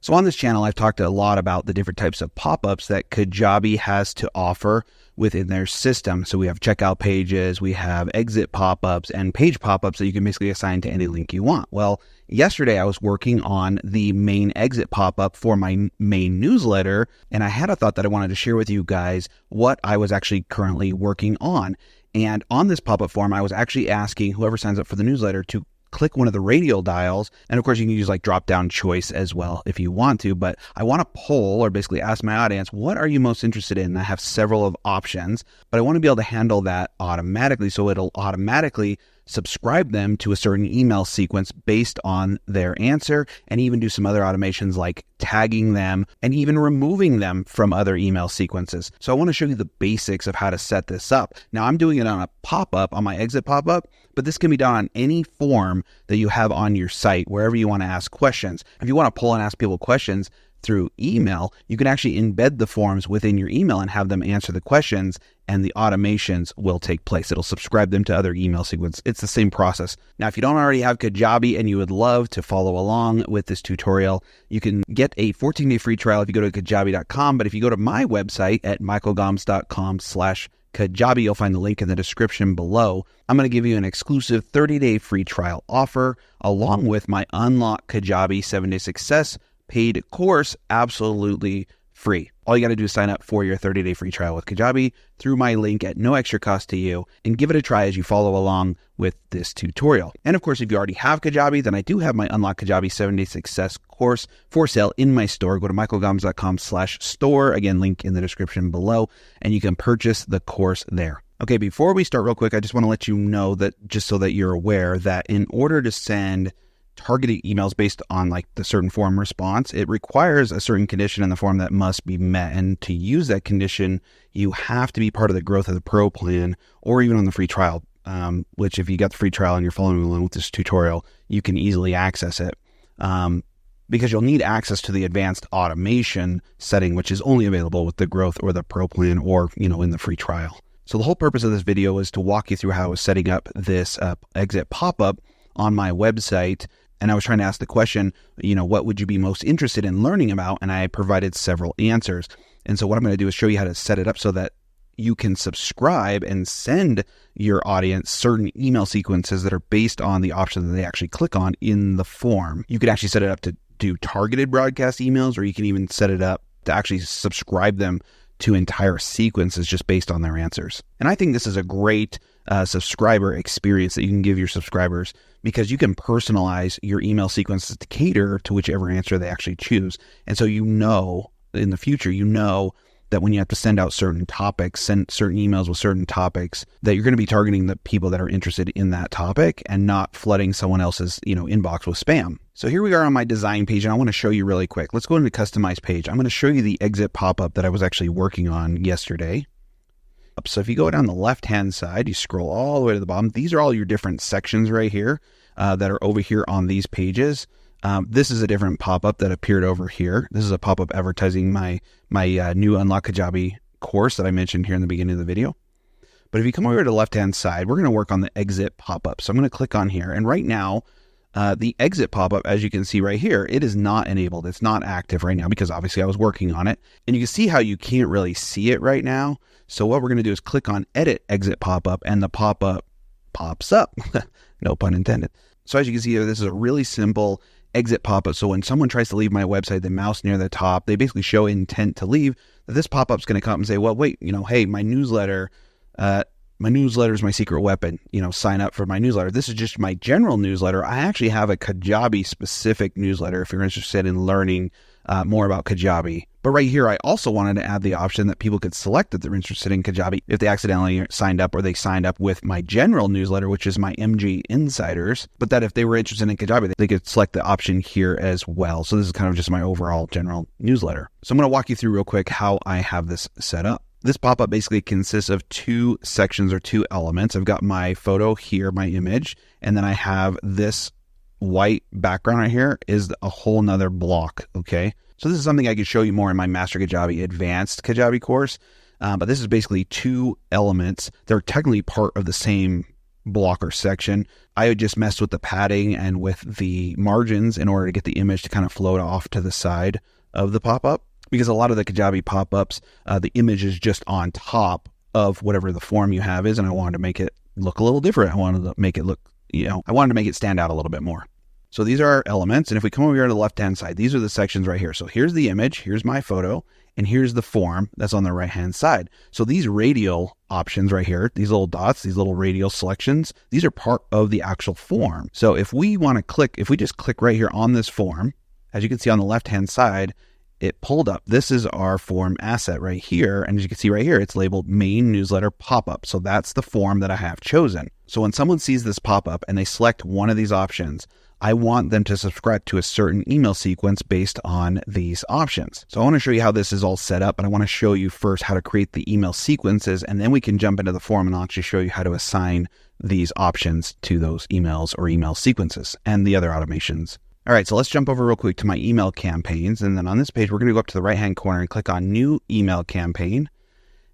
So on this channel, I've talked a lot about the different types of pop-ups that Kajabi has to offer within their system. So we have checkout pages, we have exit pop-ups, and page pop-ups that you can basically assign to any link you want. Well, yesterday I was working on the main exit pop-up for my main newsletter, and I had a thought that I wanted to share with you guys what I was actually currently working on. And on this pop-up form, I was actually asking whoever signs up for the newsletter to click one of the radial dials. And of course, you can use like drop-down choice as well if you want to, but I want to poll or basically ask my audience, what are you most interested in? And I have several of options, but I want to be able to handle that automatically. So it'll automatically subscribe them to a certain email sequence based on their answer, and even do some other automations like tagging them and even removing them from other email sequences. So I want to show you the basics of how to set this up. Now I'm doing it on a pop-up, on my exit pop-up, but this can be done on any form that you have on your site, wherever you want to ask questions. If you want to pull and ask people questions through email, you can actually embed the forms within your email and have them answer the questions, and the automations will take place. It'll subscribe them to other email sequences. It's the same process. Now, if you don't already have Kajabi and you would love to follow along with this tutorial, you can get a 14-day free trial if you go to kajabi.com. But if you go to my website at michaelgoms.com/Kajabi, you'll find the link in the description below. I'm going to give you an exclusive 30-day free trial offer along with my Unlock Kajabi 7-Day Success paid course, absolutely free. All you got to do is sign up for your 30-day free trial with Kajabi through my link at no extra cost to you, and give it a try as you follow along with this tutorial. And of course, if you already have Kajabi, then I do have my Unlock Kajabi 7-Day Success course for sale in my store. Go to michaelgoms.com/store. Again, link in the description below, and you can purchase the course there. Okay, before we start real quick, I just want to let you know that, just so that you're aware, that in order to send targeted emails based on like the certain form response, it requires a certain condition in the form that must be met. And to use that condition, you have to be part of the Growth of the Pro plan, or even on the free trial, which if you got the free trial and you're following along with this tutorial, you can easily access it. Because you'll need access to the advanced automation setting, which is only available with the Growth or the Pro plan, or, in the free trial. So the whole purpose of this video is to walk you through how I was setting up this exit pop-up on my website. And I was trying to ask the question, what would you be most interested in learning about? And I provided several answers. And so what I'm going to do is show you how to set it up so that you can subscribe and send your audience certain email sequences that are based on the option that they actually click on in the form. You could actually set it up to do targeted broadcast emails, or you can even set it up to actually subscribe them to entire sequences just based on their answers. And I think this is a great subscriber experience that you can give your subscribers, because you can personalize your email sequences to cater to whichever answer they actually choose. And so in the future, that when you have to send out certain topics, send certain emails with certain topics, that you're going to be targeting the people that are interested in that topic and not flooding someone else's inbox with spam. So here we are on my design page, and I want to show you really quick. Let's go into the customize page. I'm going to show you the exit pop-up that I was actually working on yesterday. So if you go down the left-hand side, you scroll all the way to the bottom. These are all your different sections right here that are over here on these pages. This is a different pop-up that appeared over here. This is a pop-up advertising my new Unlock Kajabi course that I mentioned here in the beginning of the video. But if you come over to the left-hand side, we're going to work on the exit pop-up. So I'm going to click on here. And right now, the exit pop-up, as you can see right here, it is not enabled. It's not active right now because obviously I was working on it. And you can see how you can't really see it right now. So what we're going to do is click on Edit Exit Pop-up, and the pop-up pops up. No pun intended. So as you can see here, this is a really simple exit pop-up. So when someone tries to leave my website, they mouse near the top, they basically show intent to leave. This pop-up is going to come and say, well, wait, hey, my newsletter is my secret weapon. Sign up for my newsletter. This is just my general newsletter. I actually have a Kajabi specific newsletter if you're interested in learning more about Kajabi. But right here, I also wanted to add the option that people could select that they're interested in Kajabi if they accidentally signed up, or they signed up with my general newsletter, which is my MG Insiders. But that if they were interested in Kajabi, they could select the option here as well. So this is kind of just my overall general newsletter. So I'm going to walk you through real quick how I have this set up. This pop-up basically consists of two sections or two elements. I've got my photo here, my image, and then I have this white background right here is a whole nother block, okay? So this is something I could show you more in my Master Kajabi Advanced Kajabi course, but this is basically two elements. They're technically part of the same blocker section. I would just mess with the padding and with the margins in order to get the image to kind of float off to the side of the pop-up, because a lot of the Kajabi pop-ups, the image is just on top of whatever the form you have is, and I wanted to make it look a little different. I wanted to make it look, I wanted to make it stand out a little bit more. So these are our elements, and if we come over here to the left-hand side, these are the sections right here. So here's the image, here's my photo, and here's the form that's on the right-hand side. So these radial options right here, these little dots, these little radial selections, these are part of the actual form. So if we want to click, if we just click right here on this form, as you can see on the left-hand side, it pulled up. This is our form asset right here. And as you can see right here, it's labeled main newsletter pop-up. So that's the form that I have chosen. So when someone sees this pop-up and they select one of these options, I want them to subscribe to a certain email sequence based on these options. So I want to show you how this is all set up, and I want to show you first how to create the email sequences, and then we can jump into the form and I'll actually show you how to assign these options to those emails or email sequences and the other automations. All right, so let's jump over real quick to my email campaigns. And then on this page, we're going to go up to the right-hand corner and click on New Email Campaign.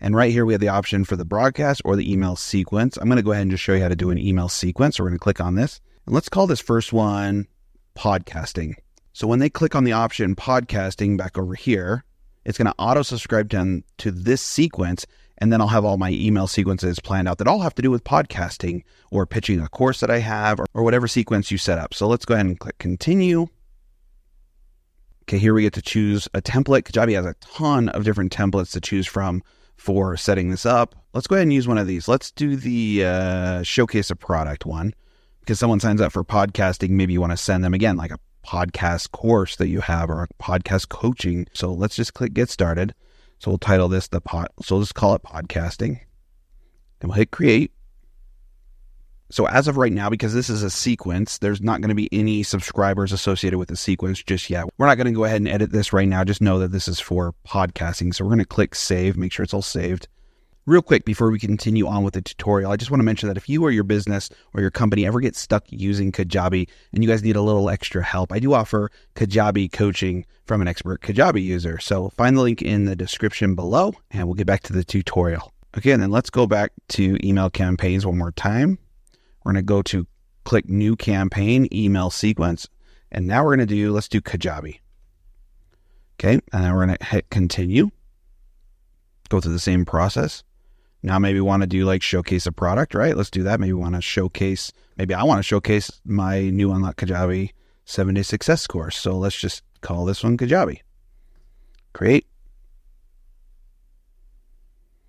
And right here, we have the option for the broadcast or the email sequence. I'm going to go ahead and just show you how to do an email sequence. So we're going to click on this. And let's call this first one podcasting. So when they click on the option podcasting back over here, it's going to auto-subscribe them to this sequence. And then I'll have all my email sequences planned out that all have to do with podcasting or pitching a course that I have or whatever sequence you set up. So let's go ahead and click continue. Okay, here we get to choose a template. Kajabi has a ton of different templates to choose from for setting this up. Let's go ahead and use one of these. Let's do the showcase a product one, because someone signs up for podcasting. Maybe you want to send them, again, like a podcast course that you have or a podcast coaching. So let's just click get started. So we'll title this so we'll just call it podcasting, and we'll hit create. So as of right now, because this is a sequence, there's not going to be any subscribers associated with the sequence just yet. We're not going to go ahead and edit this right now. Just know that this is for podcasting. So we're going to click save, make sure it's all saved. Real quick, before we continue on with the tutorial, I just want to mention that if you or your business or your company ever get stuck using Kajabi and you guys need a little extra help, I do offer Kajabi coaching from an expert Kajabi user. So find the link in the description below and we'll get back to the tutorial. Okay, and then let's go back to email campaigns one more time. We're going to go to click new campaign, email sequence. And now we're going to let's do Kajabi. Okay, and then we're going to hit continue. Go through the same process. Now maybe we want to do like showcase a product, right? Let's do that. Maybe I want to showcase my new Unlock Kajabi 7-day success course. So let's just call this one Kajabi. Create.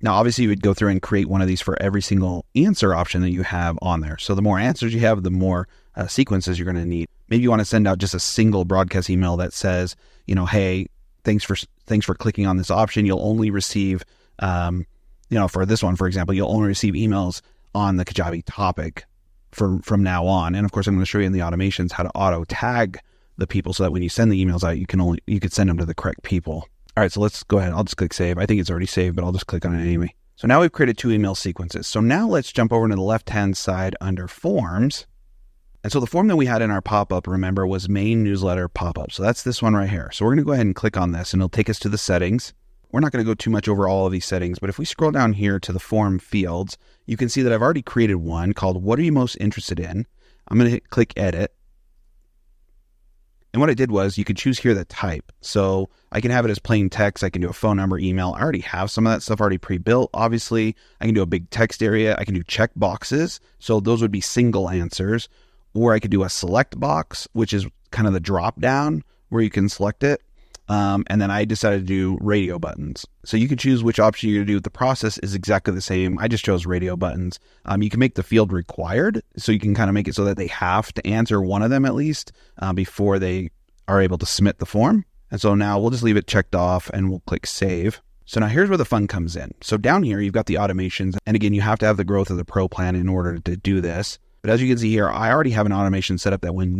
Now, obviously you would go through and create one of these for every single answer option that you have on there. So the more answers you have, the more sequences you're going to need. Maybe you want to send out just a single broadcast email that says, hey, thanks for clicking on this option. You'll only receive, for this one, for example, you'll only receive emails on the Kajabi topic from now on. And of course, I'm going to show you in the automations how to auto tag the people so that when you send the emails out, you could send them to the correct people. All right, so let's go ahead. I'll just click save. I think it's already saved, but I'll just click on it anyway. So now we've created 2 email sequences. So now let's jump over to the left-hand side under forms. And so the form that we had in our pop-up, remember, was main newsletter pop-up. So that's this one right here. So we're going to go ahead and click on this and it'll take us to the settings. We're not going to go too much over all of these settings, but if we scroll down here to the form fields, you can see that I've already created one called What Are You Most Interested In? I'm going to click edit. And what I did was you could choose here the type. So I can have it as plain text. I can do a phone number, email. I already have some of that stuff already pre-built. Obviously, I can do a big text area. I can do check boxes. So those would be single answers. Or I could do a select box, which is kind of the drop down where you can select it. And then I decided to do radio buttons. So you can choose which option you're going to do. The process is exactly the same. I just chose radio buttons. You can make the field required. So you can kind of make it so that they have to answer one of them at least before they are able to submit the form. And so now we'll just leave it checked off and we'll click save. So now here's where the fun comes in. So down here, you've got the automations. And again, you have to have the growth of the pro plan in order to do this. But as you can see here, I already have an automation set up that when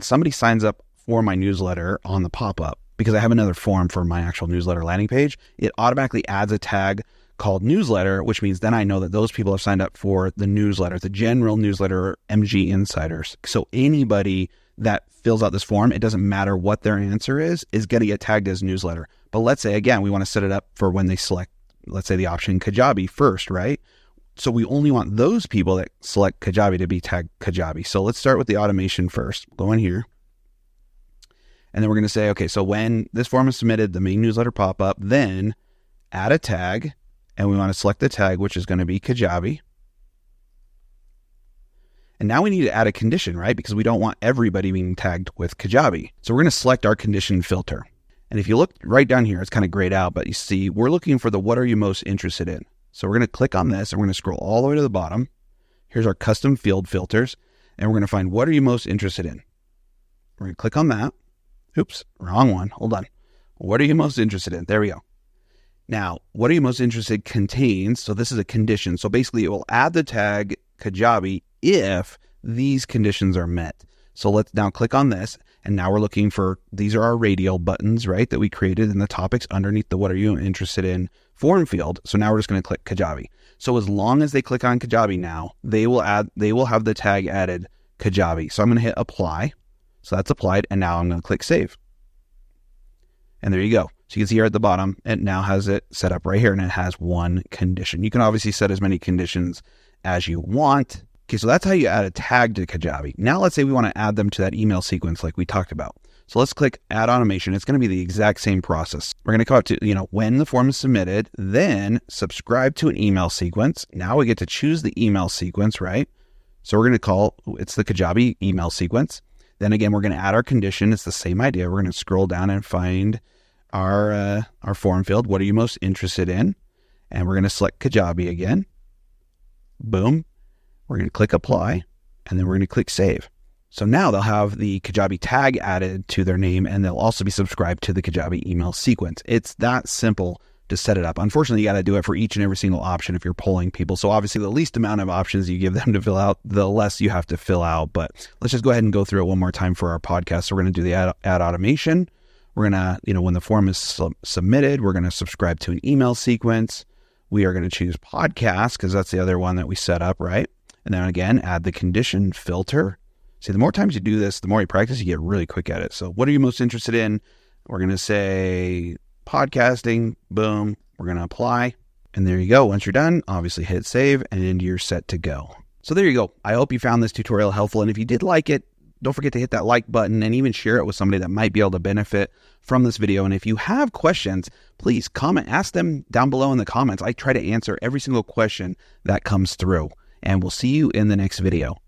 somebody signs up for my newsletter on the pop-up, because I have another form for my actual newsletter landing page, it automatically adds a tag called newsletter, which means then I know that those people have signed up for the newsletter, the general newsletter, MG Insiders. So anybody that fills out this form, it doesn't matter what their answer is going to get tagged as newsletter. But let's say, again, we want to set it up for when they select, let's say the option Kajabi first, right? So we only want those people that select Kajabi to be tagged Kajabi. So let's start with the automation first. Go in here. And then we're going to say, okay, so when this form is submitted, the main newsletter pop up, then add a tag. And we want to select the tag, which is going to be Kajabi. And now we need to add a condition, right? Because we don't want everybody being tagged with Kajabi. So we're going to select our condition filter. And if you look right down here, it's kind of grayed out, but you see, we're looking for the what are you most interested in? So we're going to click on this and we're going to scroll all the way to the bottom. Here's our custom field filters. And we're going to find what are you most interested in? We're going to click on that. Oops, wrong one. Hold on. What are you most interested in? There we go. Now, what are you most interested contains, so this is a condition. So basically it will add the tag Kajabi if these conditions are met. So let's now click on this. And now we're looking for, these are our radial buttons, right? That we created in the topics underneath the what are you interested in form field. So now we're just going to click Kajabi. So as long as they click on Kajabi now, they will have the tag added Kajabi. So I'm going to hit apply. So that's applied. And now I'm going to click save. And there you go. So you can see here at the bottom, it now has it set up right here and it has one condition. You can obviously set as many conditions as you want. Okay, so that's how you add a tag to Kajabi. Now let's say we want to add them to that email sequence like we talked about. So let's click add automation. It's going to be the exact same process. We're going to come up to, when the form is submitted, then subscribe to an email sequence. Now we get to choose the email sequence, right? So we're going to call, it's the Kajabi email sequence. Then again, we're going to add our condition. It's the same idea. We're going to scroll down and find our form field. What are you most interested in? And we're going to select Kajabi again. Boom. We're going to click apply and then we're going to click save. So now they'll have the Kajabi tag added to their name and they'll also be subscribed to the Kajabi email sequence. It's that simple to set it up. Unfortunately, you got to do it for each and every single option if you're polling people. So obviously the least amount of options you give them to fill out, the less you have to fill out. But let's just go ahead and go through it one more time for our podcast. So we're going to do the add automation. We're going to, when the form is submitted, we're going to subscribe to an email sequence. We are going to choose podcast because that's the other one that we set up, right? And then again, add the condition filter. See, the more times you do this, the more you practice, you get really quick at it. So what are you most interested in? We're going to say podcasting. Boom. We're going to apply. And there you go. Once you're done, obviously hit save and you're set to go. So there you go. I hope you found this tutorial helpful. And if you did like it, don't forget to hit that like button and even share it with somebody that might be able to benefit from this video. And if you have questions, please comment, ask them down below in the comments. I try to answer every single question that comes through. And we'll see you in the next video.